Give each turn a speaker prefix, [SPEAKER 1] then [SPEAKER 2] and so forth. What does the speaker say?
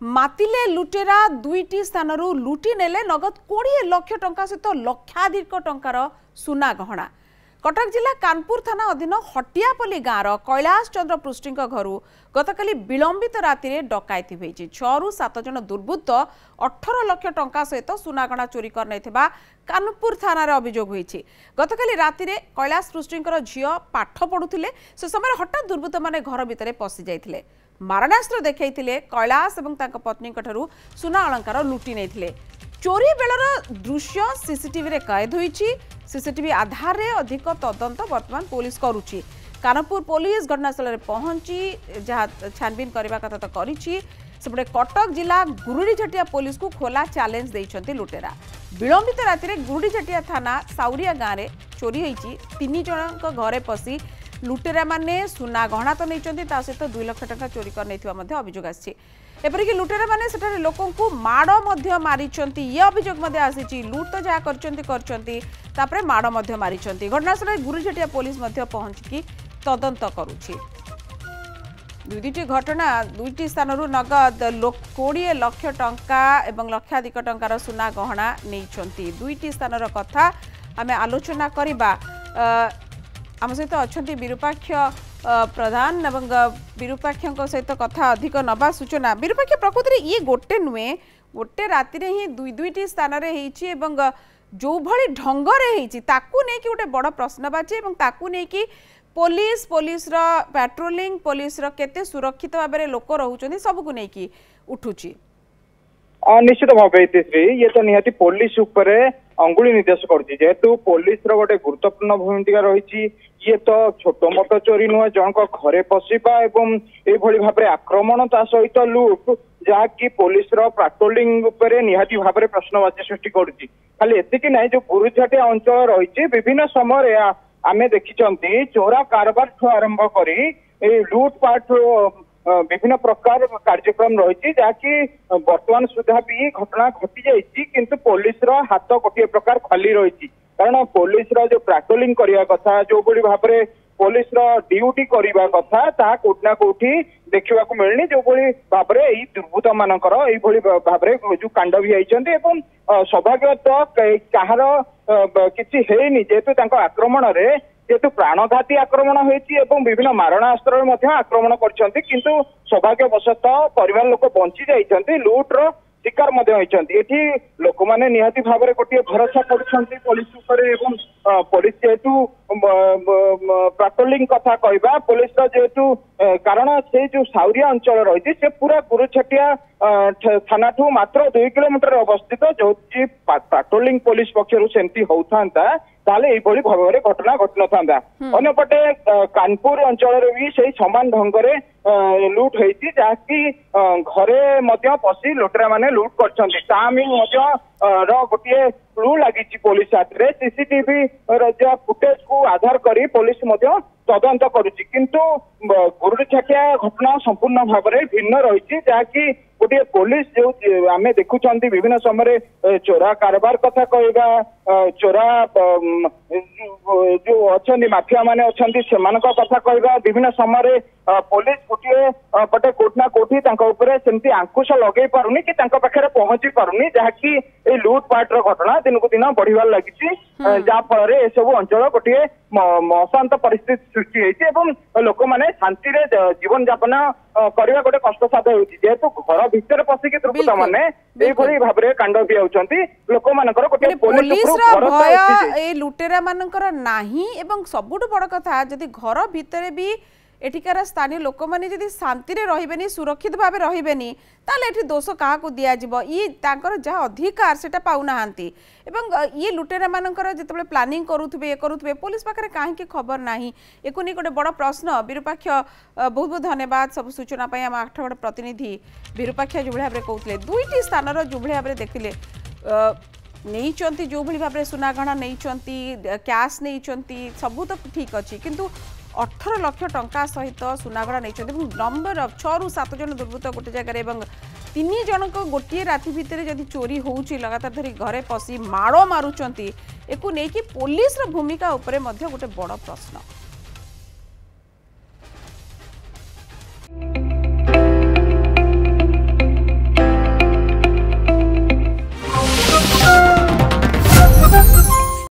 [SPEAKER 1] मातिले लुटेरा दुईटी स्थानरू लुटी नेले नगद 20 लाख टंका सहित लक्षाधिक टंकार सुना गहना। कटक जिला कानपुर थाना अधीन हटियापल्ली गाँव कैलाश चंद्र पृष्टि घर गतकाली विलंबित राति डकायती होती 6 ରୁ 7 जन दुर्बृत्त 18 लाख टंका सहित सुनागहना चोरी कर कानपुर थाना अभियोग होती। गतकाली राति कैलाश पृष्टि झील पाठ पढ़ुले से समय हठात दुर्बृत्त माने घर भितर पशि जाइथिले। मारणास्त्र देखैथिले कैलाश एवं तांका पत्नी ठरू सुना अलंकार लुटि नैथिले। चोरी बेलर दृश्य सीसीटीवी रे कैद होईची। सीसीटीवी आधार रे अधिक तदंत वर्तमान पुलिस करुची। कानपुर पुलिस घटनास्थल रे पहुंची जहाँ छानबीन करबा कथा तो करिची। सेपटे कटक जिला गुरुडीझाटिया पुलिस को खोला चैलेंज देइछंती लुटेरा। विलंबित राति रे गुरुडीझाटिया थाना साउरिया गाँव में चोरी होईची। 3 जनक घरे पसी लुटेरा माने सुना गहना तो नहीं सहित 2 लाख टंका चोरी कर अभियोग आसी। एपरिक लुटेरा माने सेठारे लोकों को माड़ मारी ये अभियोग आसी। लुट तो जहाँ कर माड़ मारी घटनास्थल गुरुझाटिया पुलिस पहुंची तदंत करुछि। दुईटी घटना दुईटी स्थानरू नगद 20 लाख टंका एवं लक्षाधिक टंकार सुना गहना नहीं। दुईटी स्थानर कथा आम आलोचना करबा। आम सहित अच्छा विरूपाक्ष प्रधान एवं विरूपाक्ष सहित कथा अधिक नवा सूचना। विरूपाक्ष प्रकृति ये गोटे नुहे गोटे राति ही दुईटी स्थान जो भली ढंगरे गोटे बड़ प्रश्नवाची और पुलिस पेट्रोलिंग पुलिस केते सुरक्षित भाव में लोक रोचे सबको नहीं उठुची।
[SPEAKER 2] निश्चित भाव ये तो निहाती पुलिस उपरे अंगुली निर्देश करुच्ची। जेहेतु पुलिस गोटे गुरुत्वपूर्ण भूमिका रही। ये तो छोट मोट चोरी नुह जनक घरे पशिबा एवं एभली भाव में आक्रमण ता सहित लुट जहाँकि पुलिस पेट्रोलिंग उपरे निहाती भाव में प्रश्नवाची सृष्टि करुच्ची। खाली एतिकी ना जो गुरुझाटिया अंचल रही विभिन्न समय आमे देखिचंती चोरा कारबार ठू आरंभ करी लुटपाट विभिन्न प्रकार कार्यक्रम रही जहाँकि वर्तमान सुधा भी घटना घटी जाइए किंतु पुलिस हाथ गोटे प्रकार खाली रही। कारण पुलिस जो पेट्रोलिंग करने कथा जो बड़ी भाव में पुलिस ड्यूटी करने कथा ता कोठना कोठी देखा मिलनी जो बड़ी भाव में दुर्बृत्त मानकर भाव में जो कांड भी आइछन्ते एवं सौभाग्य तो कहार किसी है जेहेतु आक्रमण रे जेहेतु प्राणघाती आक्रमण होती विभिन्न मारणास्त्र आक्रमण करछन्ते किंतु सौभाग्यवशतः परिवार लोक बंची जाइछन्ते लुट्र शिकार होती। लोक मैंने निहाती भाव में गोटे भरोसा कर पुलिस एवं पुलिस जेहेतु पेट्रोलिंग कथा कहवा पुलिस जेहेतु कारण से जो साउरिया अंचल रही से पूरा गुरुझाटिया थाना ठू मात्र 2 किलोमीटर अवस्थित जो पेट्रोलिंग पुलिस पक्षर सेमती होता ताले भाव में घटना घटी न था। अन्यपटे कानपुर अंचल भी से समान ढंग से लुट होती जहाँकि घरे पशि लुटेरा माने लुट कर गोटे क्लू लगी पुलिस हाथ में सीसीटीवी फुटेज को आधार करी पुलिस तदंत करुच्ची। किंतु गुरुझाटिया घटना संपूर्ण भाव में भिन्न रही जहाँकि गोटे पुलिस जो आम देखुं विभिन्न समय चोरा कारबार कथा कहवा चोरा जो अच्छा माफिया माने अच्छा कथा कहवा विभिन्न समय पुलिस गोटे पटे कोठना कोठी सेमती अंकुश लगे पारुनी कि पाखे पहुंची पारुनी जहाँकि लुटपाटर घटना दिन को दिन बढ़िबार लगी जहाँफल ए सब अंचल गोटे अशांत परिस्थिति सृष्टि होती लोक मैंने शांति जीवन यापन करने गोटे कष्टसाध्य होती जेहेतु घर भितर पशिकी दुर्बृत्त मैंने भाव में कांड भी होती लोक मानकर गोटे
[SPEAKER 1] पुलिस भय लुटेरा मानकर नाही एवं सबुठ बड़ कथा जदि घर भितर भी एठिकार स्थानीय लोक मैंने जदि शांति रही सुरक्षित भाव रही ताले दोष क्या दिज्व ये जहाँ अधिकार से पाऊना ये लुटेरा मानकर जिते प्लानिंग करुवे ये करुवे पुलिस पाखे कहीं खबर ना एक गोटे बड़ प्रश्न। विरूपाक्ष बहुत बहुत धन्यवाद सब सूचना आम 8 गड़ प्रतिनिधि विरूपाक्ष जो भाव में कहते दुईटी स्थान जो भाव में देखिले नहीं जो भाव में सुना गहना नहीं कैश नहीं सबू तो ठीक अच्छी किंतु 18 लाख टंका सहित सुनागड़ा नहीं नंबर 6 ରୁ 7 जन दुर्बृत्त गोटे जगह 3 जन गोटे राति भितर जदि चोरी होउची लगातार धरी घरे पशि माड़ मारुचंती एको नेकी पुलिस भूमिका उपरे मध्य गोटे बड़ प्रश्न।